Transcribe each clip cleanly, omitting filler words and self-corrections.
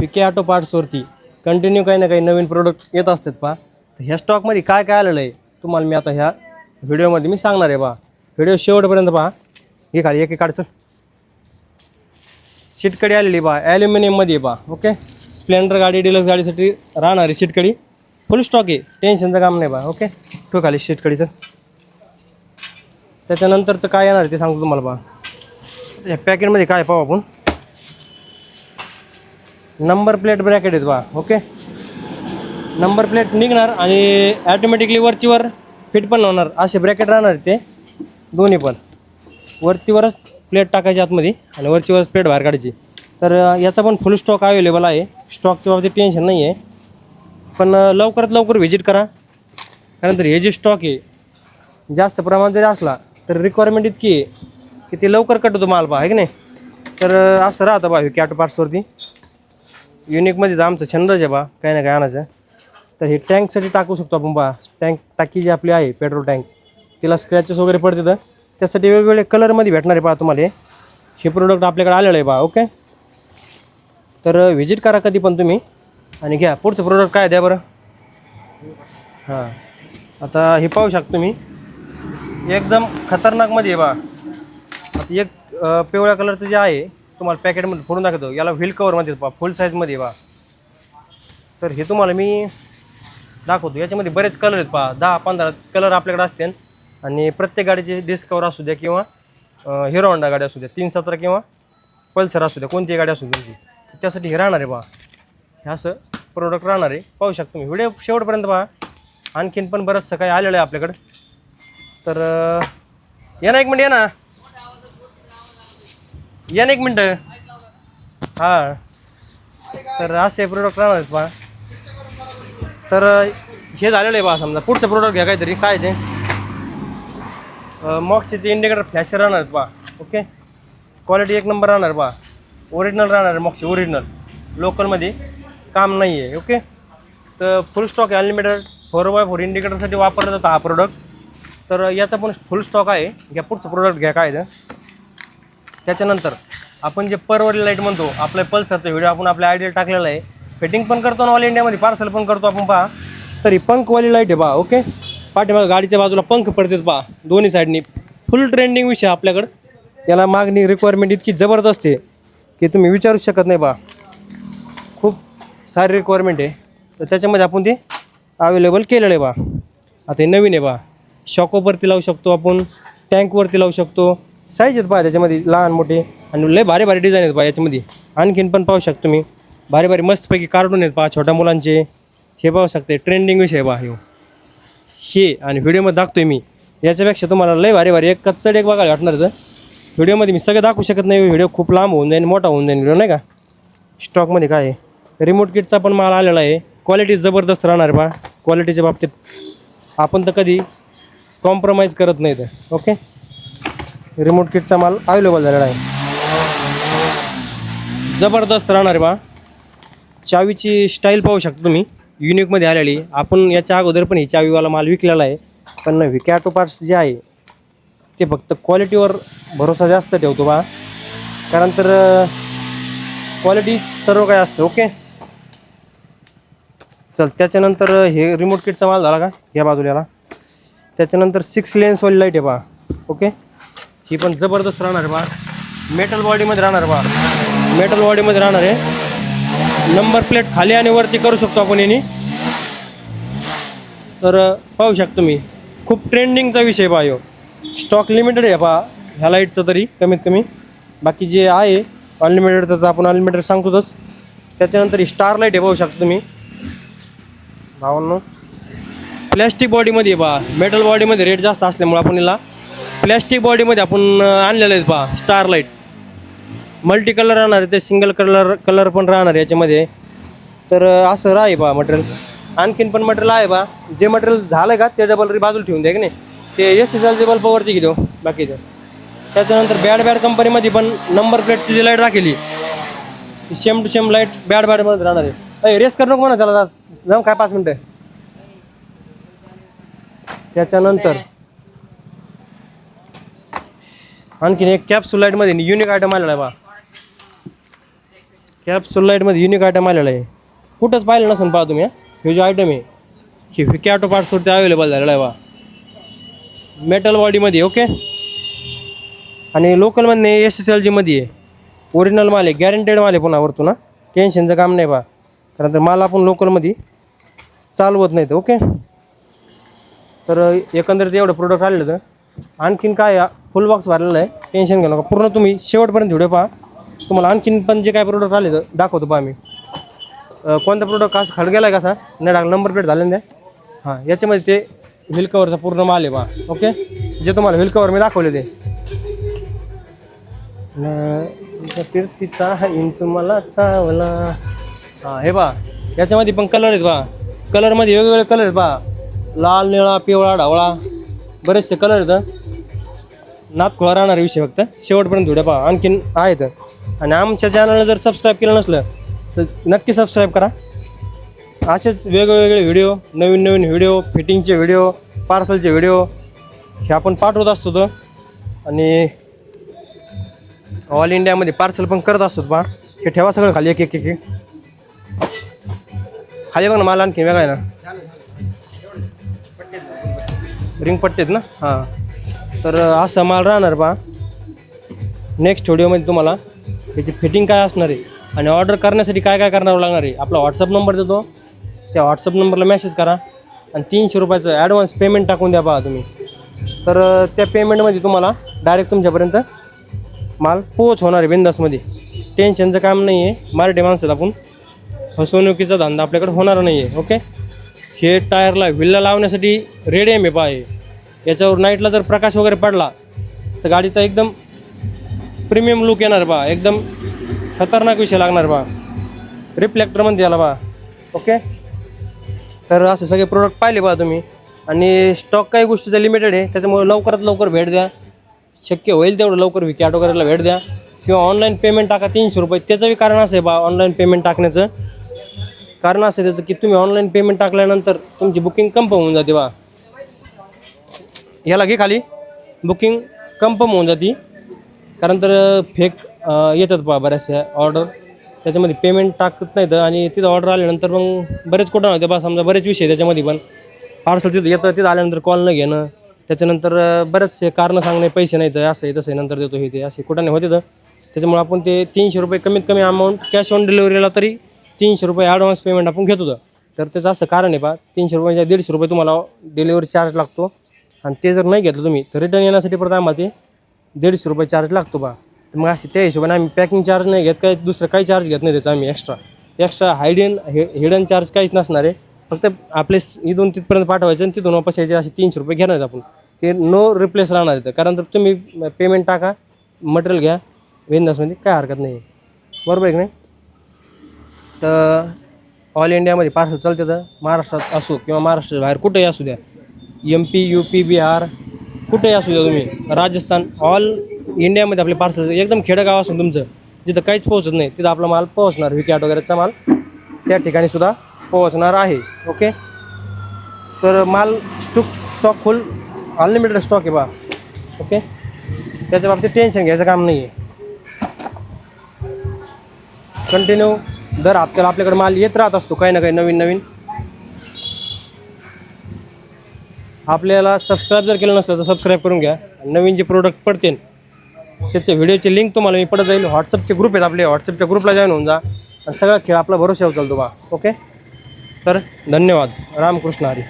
VK auto पार्ट्सवरती continue काही ना काही नवीन प्रोडक्ट येत असतात पहा. तर ह्या स्टॉकमध्ये काय काय आलेलं आहे तुम्हाला मी आता ह्या व्हिडिओमध्ये मी सांगणार आहे पहा. व्हिडिओ शेवटपर्यंत पहा. हे खाली एक काढचं शीटकडी आलेली पहा, ॲल्युमिनियममध्ये पहा. ओके, स्प्लेंडर गाडी डिलक्स गाडीसाठी राहणारी शीटकडी फुल स्टॉक आहे, टेन्शनचं काम नाही पहा. ओके, ठेव खाली शीटकडीचं. त्याच्यानंतरचं काय येणार ते सांगतो तुम्हाला पहा. या पॅकेटमध्ये काय पाहू आपण, नंबर प्लेट ब्रॅकेट आहेत पहा. ओके, नंबर प्लेट निघणार आणि ॲटोमॅटिकली वरचीवर फिट पण होणार असे ब्रॅकेट राहणार ते दोन्ही पण. वरतीवरच प्लेट टाकायची आतमध्ये आणि वरचीवरच प्लेट बाहेर काढायची. तर याचा पण फुल स्टॉक अवेलेबल आहे, स्टॉकच्या बाबतीत टेन्शन नाही आहे. पण लवकरात लवकर व्हिजिट करा, कारण तर हे जे स्टॉक आहे जास्त प्रमाणात जरी असला तर रिक्वायरमेंट इतकी आहे की ते लवकर कट होतो माल पहा, आहे की नाही. तर असं राहतं बा VK ऑटो पार्ट्सवरती. युनिकमध्ये तर आमचं छंदच आहे बा काही ना काय आणायचं. तर हे टँकसाठी टाकू शकतो आपण बा. टाकी जी आपली आहे पेट्रोल टँक, तिला स्क्रॅचेस वगैरे पडते, तर त्यासाठी वेगवेगळे कलरमध्ये भेटणार आहे पहा तुम्हाला. हे प्रोडक्ट आपल्याकडे आलेलं आहे बा. ओके, तर व्हिजिट करा कधी पण तुम्ही आणि घ्या. पुढचं प्रोडक्ट काय द्या बरं. हां, आता हे पाहू शकतो तुम्ही, एकदम खतरनाकमध्ये आहे बा. आता एक पिवळ्या कलरचं जे आहे तुम्हाला पॅकेटमध्ये फोडून दाखवतो, याला व्हील कवरमध्ये पहा, फुल साईजमध्ये बा. तर हे तुम्हाला मी दाखवतो. याच्यामध्ये बरेच कलर आहेत पहा, 10-15 कलर आपल्याकडे असते. आणि प्रत्येक गाडीचे डिस्क कवर असू द्या किंवा हिरो होंडा गाडी असू द्या, 317 किंवा पल्सर असू द्या, कोणतीही गाडी असू द्या, त्यासाठी हे राहणार आहे पहा. हे असं प्रोडक्ट राहणार आहे, पाहू शकतो तुम्ही. व्हिडिओ शेवटपर्यंत पहा. आणखीन पण बरंचसं काही आलेलं आहे आपल्याकडं. तर या ना एक मिनिट, या ना एक मिनटं. हां, तर असे प्रोडक्ट राहणार आहेत पहा. तर हे झालेलं आहे पहा. समजा पुढचं प्रोडक्ट घ्या काहीतरी. काय ते मॉक्सचे इंडिकेटर फ्लॅशर राहणार आहेत पहा. ओके, क्वालिटी एक नंबर राहणार पहा. ओरिजिनल राहणार आहे मॉक्सचे, ओरिजिनल, लोकलमध्ये काम नाही आहे. ओके, तर फुल स्टॉक आहे, अनलिमिटेड 4x4 इंडिकेटरसाठी वापरला जातो हा प्रोडक्ट. तर याचा पण फुल स्टॉक आहे. घ्या पुढचं प्रोडक्ट घ्या. काय त्याच्यानंतर आपण जे परवडले लाईट म्हणतो, आपल्या पल्सरचा व्हिडिओ आपण आपल्या आयडिया टाकलेला आहे. फिटिंग पण करतो आणि ऑल इंडियामध्ये पार्सल पण करतो आपण पहा. तर ही पंखवाली लाईट आहे पहा. ओके, पाठीमागं गाडीच्या बाजूला पंख पडतात पहा दोन्ही साईडनी. फुल ट्रेंडिंग विषय आपल्याकडं. याला मागणी रिक्वायरमेंट इतकी जबरदस्त आहे की तुम्ही विचारू शकत नाही पहा. खूप सारी रिक्वायरमेंट आहे, तर त्याच्यामध्ये आपण ते अवेलेबल केलेलं आहे पहा. आता हे नवीन आहे पहा. शॉकवरती लावू शकतो आपण, टँकवरती लावू शकतो. साईज आहेत पहा त्याच्यामध्ये, लहान मोठे, आणि लय भारी भारी डिझाईन आहेत पहा याच्यामध्ये. आणखीन पण पाहू शकतो तुम्ही, भारी भारी मस्तपैकी कार्टून आहेत पहा छोट्या मुलांचे. हे पाहू शकते, ट्रेंडिंग विषय पहा हे. आणि व्हिडिओमध्ये दाखतोय मी, याच्यापेक्षा तुम्हाला लय भारी भारी एक कच्चड एक बघायला वाटणार. तर व्हिडिओमध्ये मी सगळं दाखवू शकत नाही, व्हिडिओ खूप लांब होऊन जाईल, मोठा होऊन जाईल व्हिडिओ, नाही का. स्टॉकमध्ये काय आहे, रिमोट किटचा पण माल आलेला आहे. क्वालिटी जबरदस्त राहणार पहा. क्वालिटीच्या बाबतीत आपण तर कधी कॉम्प्रोमाइज करत नाही. तर ओके, रिमोट किटचा माल अवेलेबल झालेला आहे, जबरदस्त राहणार आहे पहा. चावीची स्टाईल पाहू शकता तुम्ही, युनिकमध्ये आलेली. आपण याच्या अगोदर पण ही चावीवाला माल विकलेला आहे. पण VK ऑटो पार्ट्स जे आहे ते फक्त क्वालिटीवर भरोसा जास्त ठेवतो बा, कारण तर क्वालिटी सर्व काय असतं. ओके, चल त्याच्यानंतर हे रिमोट किटचा माल झाला का या बाजूला. त्याच्यानंतर 6 लेन्सवाली लाईट आहे पहा. ओके, ही पण जबरदस्त राहणार आहे पहा. मेटल बॉडीमध्ये राहणार पहा, मेटल बॉडीमध्ये राहणार आहे. नंबर प्लेट खाली आणि वरती करू शकतो आपण याने. तर पाहू शकतो मी, खूप ट्रेंडिंगचा विषय पहा. ह्यो स्टॉक लिमिटेड आहे पहा ह्या लाईटचं तरी कमीत कमी. बाकी जे आहे अनलिमिटेड तर आपण अनलिमिटेड सांगतोच. त्याच्यानंतर ही स्टार लाईट आहे पाहू शकतो तुम्ही भावांनो. प्लॅस्टिक बॉडीमध्ये आहे पहा. मेटल बॉडीमध्ये रेट जास्त असल्यामुळे आपण याला प्लॅस्टिक बॉडीमध्ये आपण आणलेलं आहे पहा. स्टार लाईट मल्टी कलर राहणार आहे, ते सिंगल कलर पण राहणार आहे याच्यामध्ये. तर असं राही पहा मटेरियल. आणखीन पण मटेरियल आहे पहा. जे मटेरियल झालं का ते डबल बाजूला ठेवून द्या की नाही, ते SSL बल्बवरती घेतो बाकीचं. त्याच्यानंतर बॅड कंपनीमध्ये पण नंबर प्लेटची जी लाईट राखेली सेम टू सेम लाईट बॅडमध्ये राहणार आहे. रेस करू नको म्हणा त्याला, जाऊ काय 5 मिनटं. त्याच्यानंतर आणखीन एक कॅप्सूल लाईटमध्ये युनिक आयटम आलेला आहे बा. कॅप्सूल लाईटमध्ये युनिक आयटम आलेला आहे, कुठंच पाहिलं नसेल पहा तुम्ही. हे जो आयटम आहे हे विके ऑटो पार्ट्सवरती अवेलेबल झालेला आहे बा, मेटल बॉडीमध्ये. ओके. आणि लोकलमध्ये SSLGमध्ये आहे, ओरिजिनल माल आहे, गॅरंटेड माल आहे. पुन्हा वरतून टेन्शनचं काम नाही बा, कारण तर माल आपण लोकलमध्ये चालवत नाही तर. ओके. तर एकंदरीत एवढं प्रोडक्ट आलेलं तर आणखीन काय फुल बॉक्स भरलेलं आहे, टेन्शन घेऊ नका. पूर्ण तुम्ही शेवटपर्यंत व्हिडिओ पहा, तुम्हाला आणखीन पण जे काय प्रोडक्ट आले तर दाखवतो पहा मी. कोणता प्रोडक्ट का खाली गेला आहे कसा नाही टाकला, नंबर प्लेट झाले ना. हां, याच्यामध्ये ते व्हील कवरचा पूर्ण माल आहे पहा. ओके. जे तुम्हाला व्हील कवर मी दाखवले ते तिचा इंच मला चावला. हां, हे पहा याच्यामध्ये पण कलर आहेत पहा, कलरमध्ये वेगवेगळे कलर आहेत पहा, लाल, निळा, पिवळा, ढवळा, बरेचसे कलर आहेत. नात खोळा राहणार विषय, फक्त शेवटपर्यंत व्हिडिओ पहा, आणखीन आहेत. आणि आमच्या चॅनलला जर सबस्क्राईब केलं नसलं तर नक्की सबस्क्राईब करा. असेच वेगवेगळे व्हिडिओ, नवीन नवीन व्हिडिओ, फिटिंगचे व्हिडिओ, पार्सलचे व्हिडिओ हे आपण पाठवत असतो तर. आणि ऑल इंडियामध्ये पार्सल पण करत असतो पहा. हे ठेवा सगळं खाली, एक एक एक खाली बघ ना, मला आणखी वेगळा आहे ना, रिंग पट्टेत ना. हां, तर असा माल राहणार पहा. नेक्स्ट व्हिडिओमध्ये तुम्हाला त्याची फिटिंग काय असणार आहे आणि ऑर्डर करण्यासाठी काय काय करावं लागणार आहे. आपला व्हॉट्सअप नंबर देतो, त्या व्हॉट्सअप नंबरला मेसेज करा आणि 300 रुपयाचं ॲडव्हान्स पेमेंट टाकून द्या पहा तुम्ही. तर त्या पेमेंटमध्ये तुम्हाला डायरेक्ट तुमच्यापर्यंत माल पोच होणार आहे बिंदासमध्ये. टेन्शनचं काम नाही आहे. मराठी माणसात आपण फसवणुकीचा धंदा आपल्याकडे होणार नाही आहे. ओके. हे टायरला व्हीलला लावण्यासाठी रेडियम आहे पहा. याच्यावर नाईटला जर प्रकाश वगैरे पडला तर गाडीचा एकदम प्रीमियम लुक येणार बा, एकदम खतरनाक विषय लागणार बा. रिफ्लेक्टर म्हणते याला बा. ओके. तर असे सगळे प्रोडक्ट पाहिले बा तुम्ही. आणि स्टॉक काही गोष्टीचा लिमिटेड आहे, त्याच्यामुळे लवकरात लवकर भेट द्या, शक्य होईल तेवढं लवकर विके ऑटो करायला भेट द्या, किंवा ऑनलाईन पेमेंट टाका 300 रुपये. त्याचंही कारण असं आहे बा, ऑनलाईन पेमेंट टाकण्याचं कारण असं आहे त्याचं की तुम्ही ऑनलाईन पेमेंट टाकल्यानंतर तुमची बुकिंग कन्फर्म होऊन जाते बा. याला घे खाली, बुकिंग कन्फर्म होऊन जाते. कारण तर फेक येतात पहा बऱ्याचशा ऑर्डर, त्याच्यामध्ये पेमेंट टाकत नाहीत आणि तिथं ऑर्डर आल्यानंतर मग बरेच कुठं होते बा, समजा बरेच विषय त्याच्यामध्ये. पण पार्सल तिथं येतं, तिथं आल्यानंतर कॉल न घेणं, त्याच्यानंतर बरेचसे कारणं सांगणे, पैसे नाही तर असं आहे तसं आहे, नंतर देतो हे ते असे कुठं नाही होते. तर त्याच्यामुळे आपण ते 300 रुपये कमीत कमी अमाऊंट कॅश ऑन डिलिव्हरीला तरी 300 रुपये ॲडव्हान्स पेमेंट आपण घेत होतं. तर त्याचं असं कारण आहे पहा, 300 रुपये 150 रुपये तुम्हाला डिलिव्हरी चार्ज लागतो. आणि ते जर नाही घेतलं तुम्ही तर रिटर्न येण्यासाठी परत आम्हाला ते 150 रुपये चार्ज लागतो बा. तर मग असे त्या हिशोबाने आम्ही पॅकिंग चार्ज नाही घेत, काही दुसरं काही चार्ज घेत नाही त्याचा आम्ही. एक्स्ट्रा हिडन चार्ज काहीच नसणार आहे. फक्त आपले इथून तिथपर्यंत पाठवायचं आणि तिथून वापस यायचे असे 300 रुपये घेणार आपण. ते नो रिप्लेस राहणार आहे. कारण तर तुम्ही पेमेंट टाका, मटेरियल घ्या बिंदासमध्ये, काय हरकत नाही, बरोबर आहे की नाही. तर ऑल इंडियामध्ये पार्सल चालते, तर महाराष्ट्रात असो किंवा महाराष्ट्राच्या बाहेर कुठेही असू द्या, MP, UP, बिहार कुठेही असू द्या तुम्ही, राजस्थान, ऑल इंडियामध्ये आपले पार्सल. एकदम खेडेगाव असून तुमचं जिथं काहीच पोहोचत नाही तिथं आपला माल पोहोचणार, विके ऑटो वगैरेचा माल त्या ठिकाणी सुद्धा पोहोचणार आहे. ओके. तर माल स्टॉक फुल अनलिमिटेड स्टॉक आहे बा. ओके. त्याच्या बाबतीत टेन्शन घ्यायचं काम नाही आहे. कंटिन्यू दर हप्त्याला आपल्याकडे माल येत राहत असतो, काही ना काही नवीन नवीन. आपल्याला सबस्क्राईब जर केलं नसलं तर सबस्क्राईब करून घ्या. नवीन जे प्रोडक्ट पडतील त्याचे व्हिडिओची लिंक तुम्हाला मी पडत जाईल. व्हॉट्सअपचे ग्रुप आहेत आपले, व्हॉट्सअपच्या ग्रुपला जॉईन होऊन जा आणि सगळा खेळ आपला भरोशावर चालतो बा. ओके. तर धन्यवाद. रामकृष्ण हरी.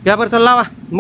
पेपर चल लावा.